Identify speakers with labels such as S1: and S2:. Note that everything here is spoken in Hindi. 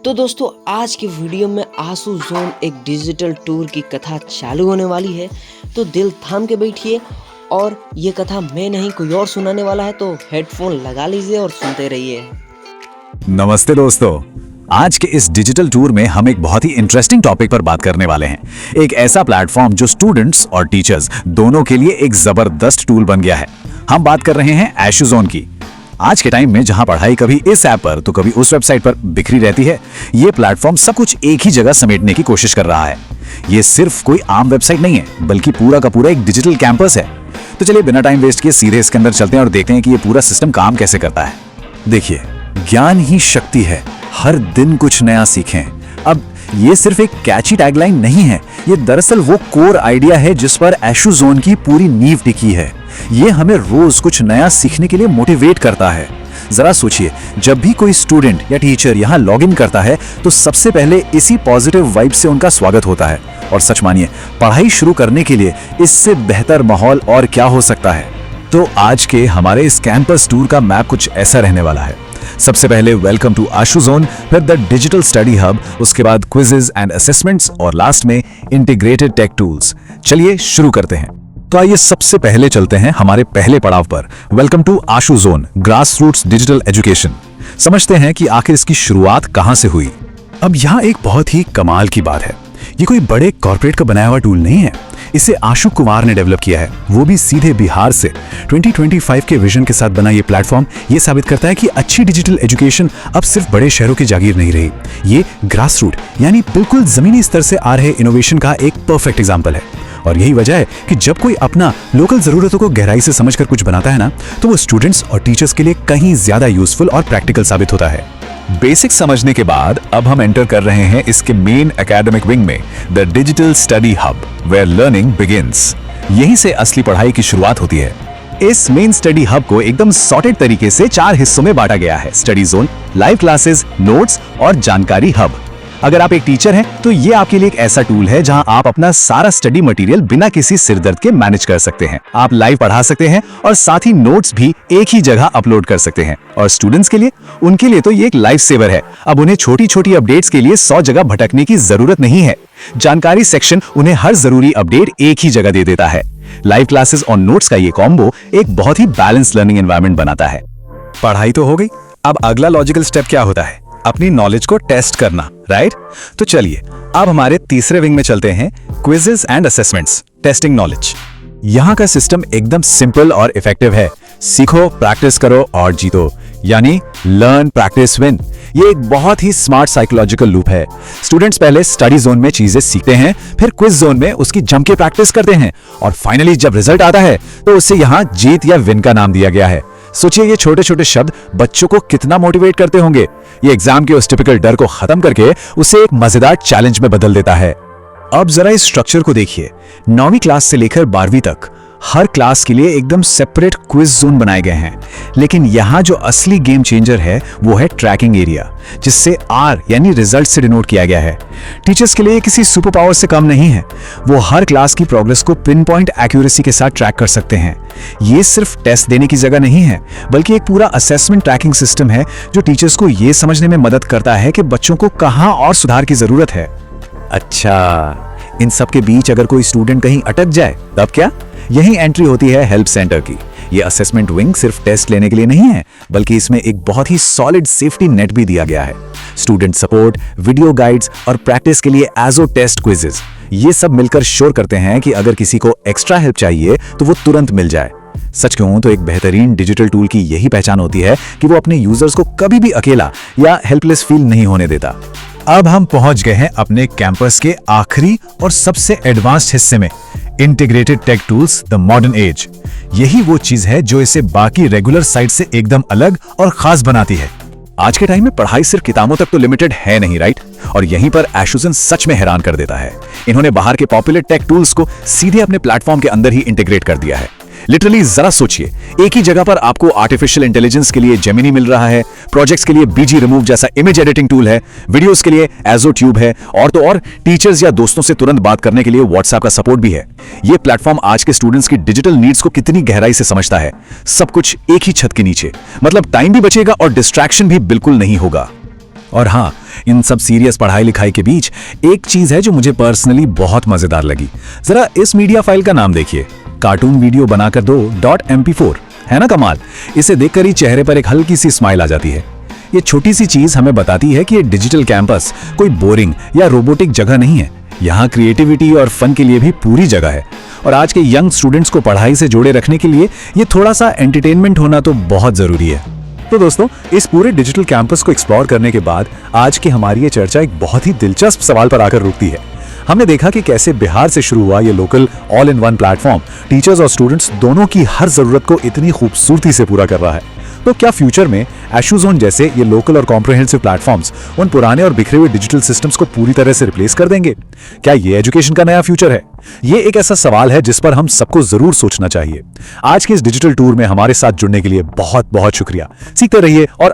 S1: तो दोस्तों आज की वीडियो में आशू जोन एक डिजिटल टूर की कथा चालू होने वाली है, तो दिल थाम के बैठिए। और ये कथा मैं नहीं कोई और सुनाने वाला है, तो हेडफोन लगा लीजिए और सुनते रहिए।
S2: नमस्ते दोस्तों, आज के इस डिजिटल टूर में हम एक बहुत ही इंटरेस्टिंग टॉपिक पर बात करने वाले हैं। एक ऐसा प्लेटफॉर्म जो स्टूडेंट्स और टीचर्स दोनों के लिए एक जबरदस्त टूल बन गया है। हम बात कर रहे हैं आशू जोन की। आज के टाइम में जहां पढ़ाई कभी इस ऐप पर तो कभी उस वेबसाइट पर बिखरी रहती है, ये प्लेटफॉर्म सब कुछ एक ही जगह समेटने की कोशिश कर रहा है। ये सिर्फ कोई आम वेबसाइट नहीं है, बल्कि पूरा का पूरा एक डिजिटल कैंपस है। तो चलिए बिना टाइम वेस्ट किए सीधे इसके अंदर चलते हैं और देखते हैं कि ये पूरा सिस्टम काम कैसे करता है। देखिए, ज्ञान ही शक्ति है, हर दिन कुछ नया सीखें। अब ये सिर्फ एक कैची टैगलाइन नहीं है, ये दरअसल वो कोर आइडिया है जिस पर आशू जोन की पूरी नींव टिकी है। ये हमें रोज कुछ नया सीखने के लिए मोटिवेट करता है। जरा सोचिए, जब भी कोई स्टूडेंट या टीचर यहाँ लॉग इन करता है तो सबसे पहले इसी पॉजिटिव वाइब से उनका स्वागत होता है। और सच मानिए, पढ़ाई शुरू करने के लिए इससे बेहतर माहौल और क्या हो सकता है। तो आज के हमारे इस कैंपस टूर का मैप कुछ ऐसा रहने वाला है। सबसे पहले वेलकम टू आशू जोन, फिर द डिजिटल स्टडी हब, उसके बाद क्विजेज एंड असेसमेंट्स और लास्ट में इंटीग्रेटेड टेक टूल्स। चलिए शुरू करते हैं। तो आइए सबसे पहले चलते हैं हमारे पहले पड़ाव पर। Welcome to Ashu zone, grass roots digital education. समझते हैं कि आखिर इसकी शुरुआत कहां से हुई। अब यहाँ एक बहुत ही कमाल की बात है, ये कोई बड़े कॉर्पोरेट का बनाया हुआ टूल नहीं है। इसे आशु कुमार ने डेवलप किया है, वो भी सीधे बिहार से। 2025 के विजन के साथ बना ये प्लेटफॉर्म ये साबित करता है कि अच्छी डिजिटल एजुकेशन अब सिर्फ बड़े शहरों की जागीर नहीं रही। ये ग्रास रूट यानी बिल्कुल जमीनी स्तर से आ रहे इनोवेशन का एक परफेक्ट एग्जाम्पल है। और यही वजह है कि जब कोई अपना लोकल जरूरतों को गहराई से समझकर कुछ बनाता है ना, तो वो स्टूडेंट्स और टीचर्स के लिए कहीं ज्यादा यूजफुल और प्रैक्टिकल साबित होता है। बेसिक समझने के बाद अब हम एंटर कर रहे हैं इसके मेन एकेडमिक विंग में, the digital study hub, where learning begins. यहीं से असली पढ़ाई की शुरुआत होती है। इस मेन स्टडी हब को एकदम सॉर्टेड तरीके से 4 हिस्सों में बांटा गया है: study zone, live classes, notes और जानकारी हब। अगर आप एक टीचर हैं तो ये आपके लिए एक ऐसा टूल है जहां आप अपना सारा स्टडी मटेरियल बिना किसी सिरदर्द के मैनेज कर सकते हैं। आप लाइव पढ़ा सकते हैं और साथ ही नोट्स भी एक ही जगह अपलोड कर सकते हैं। और स्टूडेंट्स के लिए, उनके लिए तो ये एक लाइफ सेवर है। अब उन्हें छोटी छोटी अपडेट्स के लिए 100 जगह भटकने की जरूरत नहीं है। जानकारी सेक्शन उन्हें हर जरूरी अपडेट एक ही जगह दे देता है। लाइव क्लासेस और नोट्स का ये कॉम्बो एक बहुत ही बैलेंस लर्निंग एनवायरनमेंट बनाता है। पढ़ाई तो हो गई, अब अगला लॉजिकल स्टेप क्या होता है? अपनी नॉलेज को टेस्ट करना, राइट? तो चलिए अब हमारे तीसरे विंग में चलते हैं, quizzes and assessments, testing knowledge. यहाँ का सिस्टम एकदम सिंपल और इफेक्टिव है। सीखो, प्रैक्टिस करो और जीतो, यानी लर्न प्रैक्टिस विन। ये एक बहुत ही स्मार्ट साइकोलॉजिकल लूप है। स्टूडेंट्स पहले स्टडी जोन में चीजें सीखते हैं, फिर क्विज जोन में उसकी जम के प्रैक्टिस करते हैं, और फाइनली जब रिजल्ट आता है तो उसे यहाँ जीत या विन का नाम दिया गया है। सोचिए, ये छोटे छोटे शब्द बच्चों को कितना मोटिवेट करते होंगे। ये एग्जाम के उस टिपिकल डर को खत्म करके उसे एक मजेदार चैलेंज में बदल देता है। अब जरा इस स्ट्रक्चर को देखिए। 9वीं क्लास से लेकर 12वीं तक हर क्लास के लिए एकदम सेपरेट क्विज जोन बनाए गए हैं। लेकिन यहाँ जो असली गेम चेंजर है वो है ट्रैकिंग एरिया, जिससे R यानी रिजल्ट से डिनोट किया गया है। टीचर्स के लिए किसी सुपर पावर से कम नहीं है। वो हर क्लास की प्रोग्रेस को पिन पॉइंट एक्यूरेसी के साथ ट्रैक कर सकते हैं। ये सिर्फ टेस्ट देने की जगह नहीं है, बल्कि एक पूरा असेसमेंट ट्रैकिंग सिस्टम है जो टीचर्स को ये समझने में मदद करता है कि बच्चों को कहाँ और सुधार की जरूरत है। अच्छा, इन सब के बीच अगर कोई स्टूडेंट कहीं अटक जाए तब क्या? यही एंट्री होती है हेल्प सेंटर की। ये असेसमेंट विंग सिर्फ टेस्ट लेने के लिए नहीं है, बल्कि इसमें एक बहुत ही सॉलिड सेफ्टी नेट भी दिया गया है। स्टूडेंट सपोर्ट, वीडियो गाइड्स और प्रैक्टिस के लिए एजो टेस्ट क्विजेस, ये सब मिलकर श्योर करते हैं कि अगर किसी को एक्स्ट्रा हेल्प चाहिए तो वो तुरंत मिल जाए। सच कहूं तो एक बेहतरीन डिजिटल टूल की यही पहचान होती है कि वो अपने यूजर्स को कभी भी अकेला या हेल्पलेस फील नहीं होने देता। अब हम पहुंच गए हैं अपने कैंपस के आखिरी और सबसे एडवांस्ड हिस्से में, integrated tech tools, the modern age. यही वो चीज है जो इसे बाकी रेगुलर साइट से एकदम अलग और खास बनाती है। आज के टाइम में पढ़ाई सिर्फ किताबों तक तो लिमिटेड है नहीं, राइट? और यहीं पर आशू जोन सच में हैरान कर देता है। इन्होंने बाहर के पॉपुलर टेक टूल्स को सीधे अपने प्लेटफॉर्म के अंदर ही इंटीग्रेट कर दिया है। लिटरली जरा सोचिए, एक ही जगह पर आपको आर्टिफिशियल इंटेलिजेंस के लिए जेमिनी मिल रहा है, प्रोजेक्ट्स के लिए बीजी रिमूव जैसा इमेज एडिटिंग टूल है, वीडियोस के लिए एजो ट्यूब है, और तो और टीचर्स या दोस्तों से तुरंत बात करने के लिए व्हाट्सएप का सपोर्ट भी है। ये प्लेटफॉर्म आज के स्टूडेंट्स की डिजिटल नीड्स को कितनी गहराई से समझता है। सब कुछ एक ही छत के नीचे, मतलब टाइम भी बचेगा और डिस्ट्रैक्शन भी बिल्कुल नहीं होगा। और हाँ, इन सब सीरियस पढ़ाई लिखाई के बीच एक चीज है जो मुझे पर्सनली बहुत मजेदार लगी। जरा इस मीडिया फाइल का नाम देखिए, कार्टून वीडियो बनाकर दो .mp4, है ना कमाल। इसे देखकर ही चेहरे पर एक हल्की सी स्माइल आ जाती है। ये छोटी सी चीज हमें बताती है कि ये डिजिटल कैंपस कोई बोरिंग या रोबोटिक जगह नहीं है। यहाँ क्रिएटिविटी और फन के लिए भी पूरी जगह है। और आज के यंग स्टूडेंट्स को पढ़ाई से जोड़े रखने के लिए ये थोड़ा सा एंटरटेनमेंट होना तो बहुत जरूरी है। तो दोस्तों, इस पूरे डिजिटल कैंपस को एक्सप्लोर करने के बाद आज की हमारी ये चर्चा एक बहुत ही दिलचस्प सवाल पर आकर रुकती है। हमने देखा कि कैसे बिहार से शुरू हुआ ये local all in one platform teachers और स्टूडेंट्स दोनों की हर जरूरत को इतनी खूबसूरती से पूरा कर रहा है। तो क्या फ्यूचर में एशूज़ोन जैसे ये लोकल और कॉम्प्रिहेंसिव प्लेटफॉर्म्स उन पुराने और बिखरे हुए डिजिटल सिस्टम्स को पूरी तरह से रिप्लेस कर देंगे? क्या ये एजुकेशन का नया फ्यूचर है? ये एक ऐसा सवाल है जिस पर हम सबको जरूर सोचना चाहिए। आज के इस डिजिटल टूर में हमारे साथ जुड़ने के लिए बहुत बहुत शुक्रिया। सीखते रहिए और